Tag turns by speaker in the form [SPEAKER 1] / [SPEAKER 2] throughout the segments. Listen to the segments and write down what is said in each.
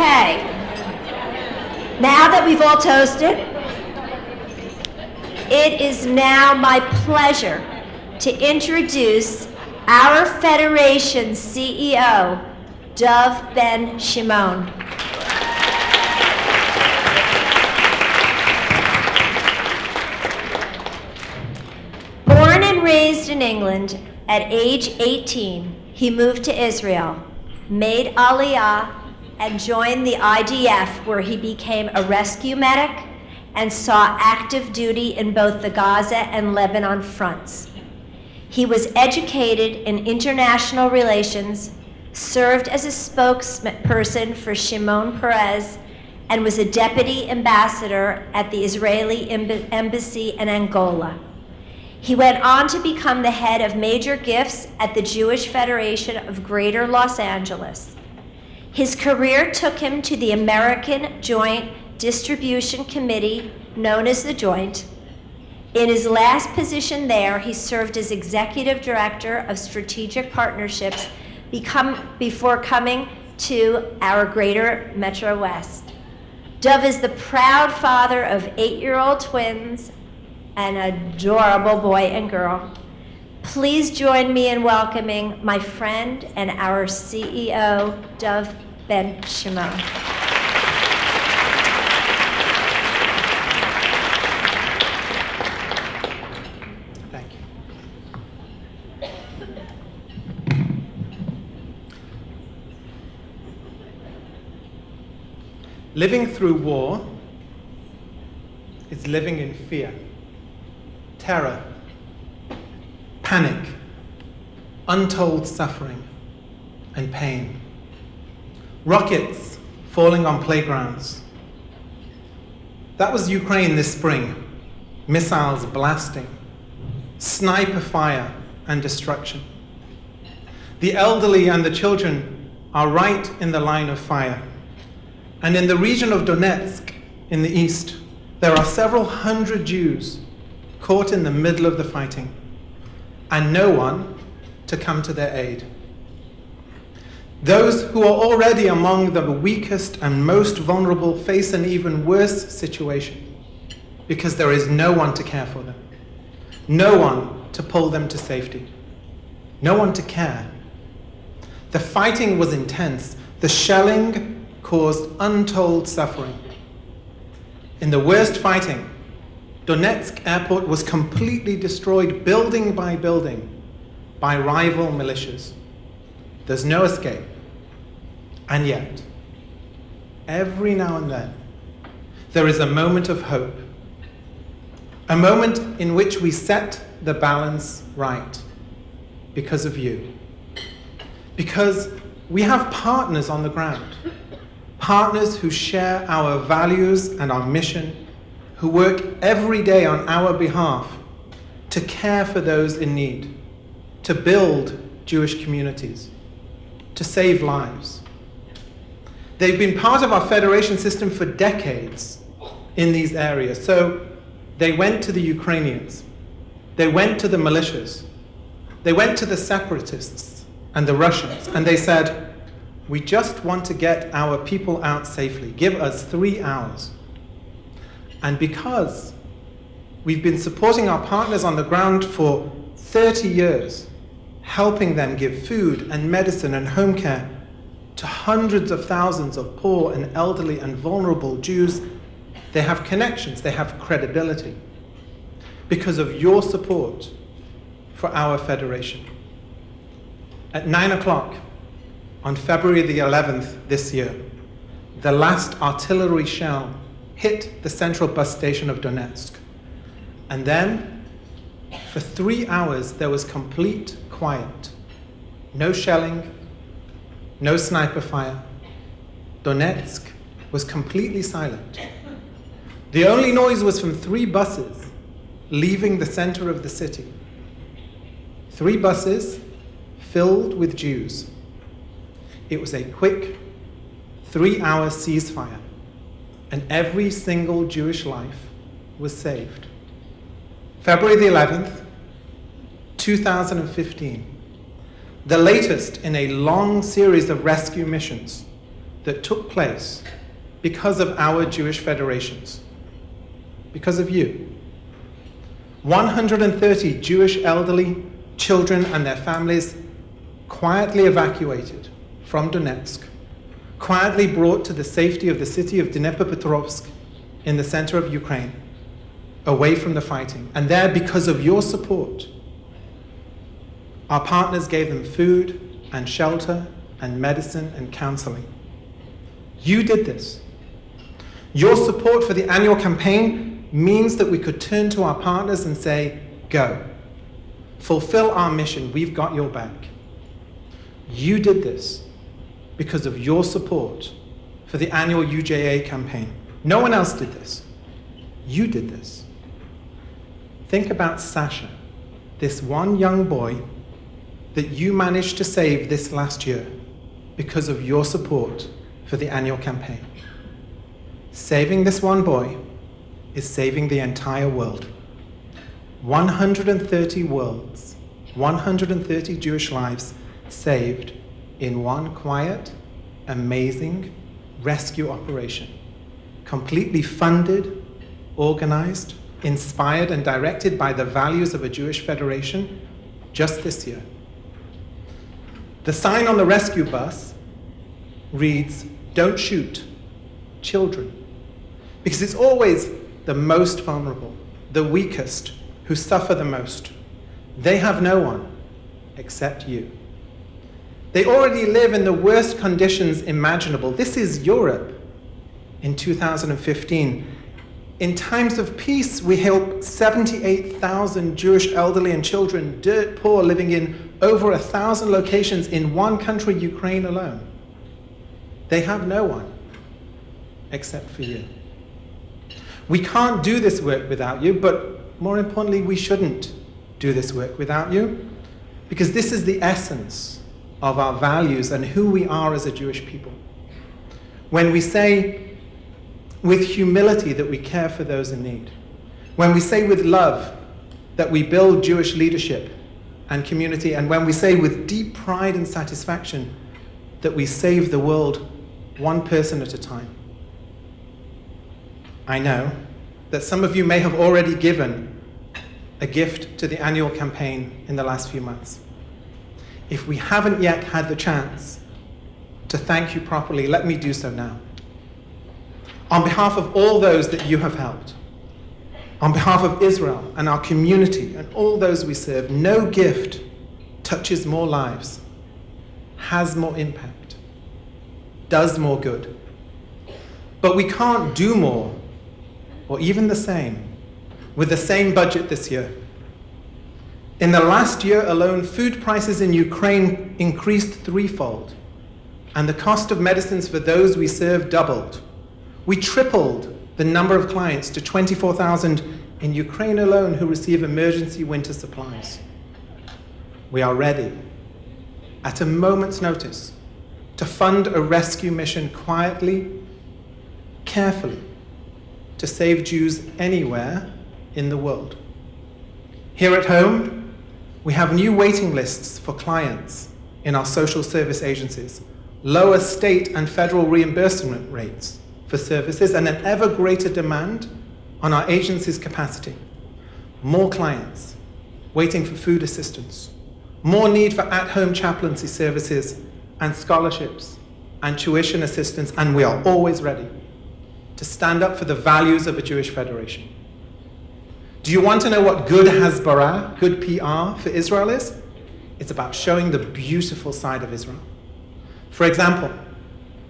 [SPEAKER 1] Okay. Now that we've all toasted, it is now my pleasure to introduce our Federation's CEO, Dov Ben-Shimon. Born and raised in England, at age 18, he moved to Israel, made Aliyah, and joined the IDF, where he became a rescue medic and saw active duty in both the Gaza and Lebanon fronts. He was educated in international relations, served as a spokesperson for Shimon Peres, and was a deputy ambassador at the Israeli embassy in Angola. He went on to become the head of major gifts at the Jewish Federation of Greater Los Angeles. His career took him to the American Joint Distribution Committee, known as the Joint. In his last position there, he served as Executive Director of Strategic Partnerships before coming to our Greater Metro West. Dov is the proud father of 8-year-old twins, an adorable boy and girl. Please join me in welcoming my friend and our CEO, Dov Ben-Shimon.
[SPEAKER 2] Thank you. Living through war is living in fear, terror, panic, untold suffering, and pain. Rockets falling on playgrounds. That was Ukraine this spring. Missiles blasting, sniper fire and destruction. The elderly and the children are right in the line of fire. And in the region of Donetsk in the east, there are several hundred Jews caught in the middle of the fighting, and no one to come to their aid. Those who are already among the weakest and most vulnerable face an even worse situation because there is no one to care for them, no one to pull them to safety, no one to care. The fighting was intense. The shelling caused untold suffering. In the worst fighting, Donetsk airport was completely destroyed building by building by rival militias. There's no escape. And yet, every now and then, there is a moment of hope, a moment in which we set the balance right because of you. Because we have partners on the ground, partners who share our values and our mission, who work every day on our behalf to care for those in need, to build Jewish communities, to save lives. They've been part of our federation system for decades in these areas. So they went to the Ukrainians, they went to the militias, they went to the separatists and the Russians, and they said, we just want to get our people out safely. Give us 3 hours. And because we've been supporting our partners on the ground for 30 years, helping them give food and medicine and home care to hundreds of thousands of poor and elderly and vulnerable Jews, they have connections, they have credibility because of your support for our federation. At 9 o'clock on February the 11th this year, the last artillery shell hit the central bus station of Donetsk. And then, for 3 hours, there was complete quiet. No shelling, no sniper fire. Donetsk was completely silent. The only noise was from 3 buses leaving the center of the city. 3 buses filled with Jews. It was a quick 3-hour ceasefire, and every single Jewish life was saved. February the 11th, 2015, the latest in a long series of rescue missions that took place because of our Jewish federations, because of you. 130 Jewish elderly, children and their families quietly evacuated from Donetsk, quietly brought to the safety of the city of Dnipropetrovsk in the center of Ukraine, away from the fighting. And there, because of your support, our partners gave them food and shelter and medicine and counseling. You did this. Your support for the annual campaign means that we could turn to our partners and say, go. Fulfill our mission. We've got your back. You did this because of your support for the annual UJA campaign. No one else did this. You did this. Think about Sasha, this one young boy that you managed to save this last year because of your support for the annual campaign. Saving this one boy is saving the entire world. 130 worlds, 130 Jewish lives saved in one quiet, amazing rescue operation, completely funded, organized, inspired and directed by the values of a Jewish federation just this year. The sign on the rescue bus reads, "Don't shoot children," because it's always the most vulnerable, the weakest, who suffer the most. They have no one except you. They already live in the worst conditions imaginable. This is Europe in 2015. In times of peace, we help 78,000 Jewish elderly and children, dirt poor, living in over 1,000 locations in one country, Ukraine alone. They have no one except for you. We can't do this work without you, but more importantly, we shouldn't do this work without you, because this is the essence of our values and who we are as a Jewish people. When we say with humility that we care for those in need, when we say with love that we build Jewish leadership and community, and when we say with deep pride and satisfaction that we save the world one person at a time. I know that some of you may have already given a gift to the annual campaign in the last few months. If we haven't yet had the chance to thank you properly, let me do so now. On behalf of all those that you have helped, on behalf of Israel and our community and all those we serve, no gift touches more lives, has more impact, does more good. But we can't do more, or even the same, with the same budget this year. In the last year alone, food prices in Ukraine increased threefold, and the cost of medicines for those we serve doubled. We tripled the number of clients to 24,000 in Ukraine alone who receive emergency winter supplies. We are ready, at a moment's notice, to fund a rescue mission quietly, carefully, to save Jews anywhere in the world. Here at home, we have new waiting lists for clients in our social service agencies, lower state and federal reimbursement rates for services, and an ever greater demand on our agency's capacity. More clients waiting for food assistance, more need for at-home chaplaincy services and scholarships and tuition assistance, and we are always ready to stand up for the values of a Jewish federation. Do you want to know what good hasbara, good PR for Israel is? It's about showing the beautiful side of Israel. For example,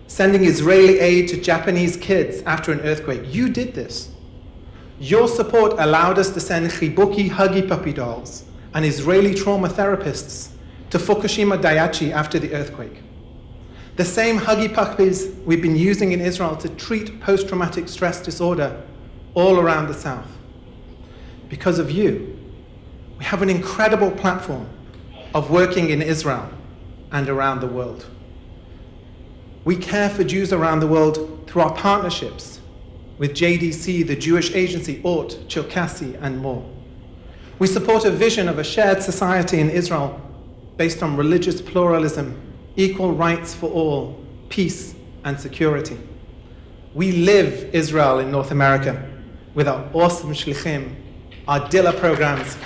[SPEAKER 2] sending Israeli aid to Japanese kids after an earthquake. You did this. Your support allowed us to send Chibuki Huggy Puppy dolls and Israeli trauma therapists to Fukushima Daiichi after the earthquake. The same Huggy Puppies we've been using in Israel to treat post-traumatic stress disorder all around the South. Because of you, we have an incredible platform of working in Israel and around the world. We care for Jews around the world through our partnerships with JDC, the Jewish Agency, Ort, Cherkasy, and more. We support a vision of a shared society in Israel based on religious pluralism, equal rights for all, peace, and security. We live Israel in North America with our awesome shlichim, our Dilla programs,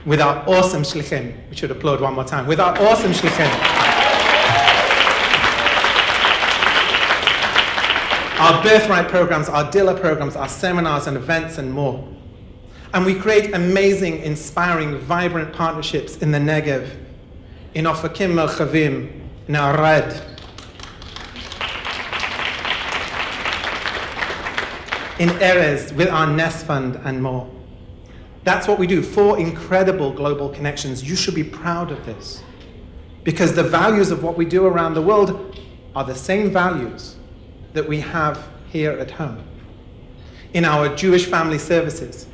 [SPEAKER 2] with our awesome shlichim. We should applaud one more time. With our awesome shlichim. Our birthright programs, our Dilla programs, our seminars and events and more. And we create amazing, inspiring, vibrant partnerships in the Negev, in Ofakim Merchavim, in Arad, in Erez, with our Nest Fund and more. That's what we do. 4 incredible global connections. You should be proud of this, because the values of what we do around the world are the same values that we have here at home. In our Jewish family services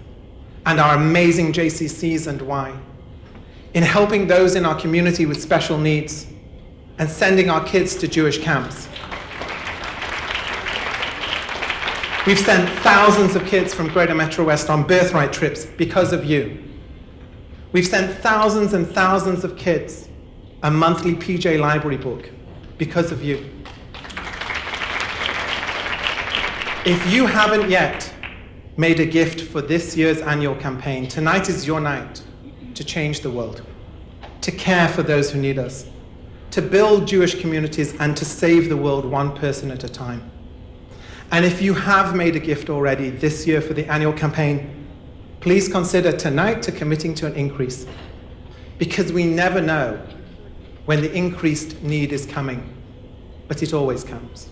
[SPEAKER 2] and our amazing JCCs and why. In helping those in our community with special needs and sending our kids to Jewish camps. We've sent thousands of kids from Greater Metro West on birthright trips because of you. We've sent thousands and thousands of kids a monthly PJ library book because of you. If you haven't yet made a gift for this year's annual campaign, tonight is your night to change the world, to care for those who need us, to build Jewish communities, and to save the world one person at a time. And if you have made a gift already this year for the annual campaign, please consider tonight to committing to an increase, because we never know when the increased need is coming, but it always comes.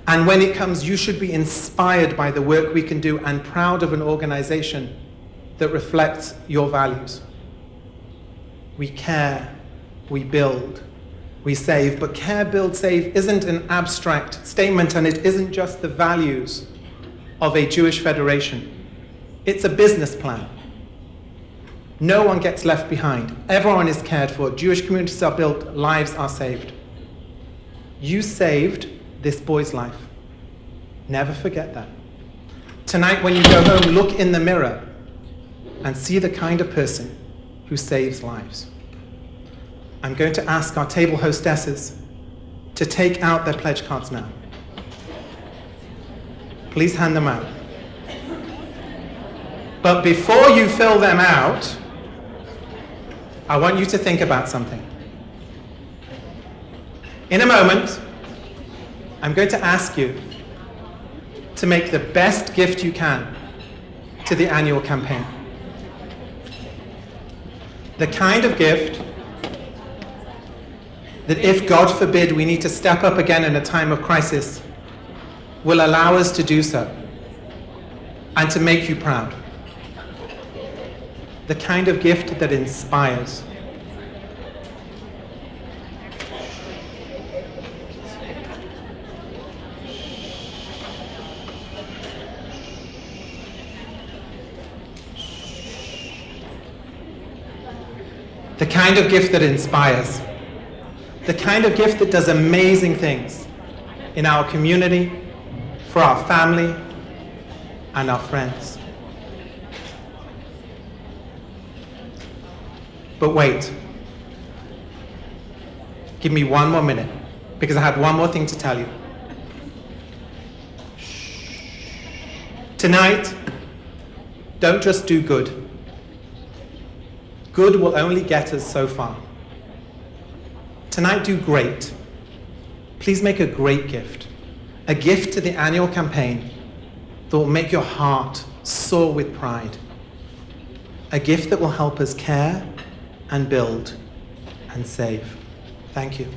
[SPEAKER 2] And when it comes, you should be inspired by the work we can do and proud of an organization that reflects your values. We care, we build, we save, but care, build, save isn't an abstract statement, and it isn't just the values of a Jewish federation. It's a business plan. No one gets left behind. Everyone is cared for. Jewish communities are built, lives are saved. You saved this boy's life. Never forget that. Tonight when you go home, look in the mirror and see the kind of person who saves lives. I'm going to ask our table hostesses to take out their pledge cards now. Please hand them out. But before you fill them out, I want you to think about something. In a moment, I'm going to ask you to make the best gift you can to the annual campaign. The kind of gift that, if God forbid we need to step up again in a time of crisis, will allow us to do so and to make you proud. The kind of gift that inspires. The kind of gift that inspires. The kind of gift that does amazing things in our community, for our family, and our friends. But wait. Give me one more minute, because I have one more thing to tell you. Tonight, don't just do good. Good will only get us so far. Tonight, do great. Please make a great gift. A gift to the annual campaign that will make your heart soar with pride. A gift that will help us care and build and save. Thank you.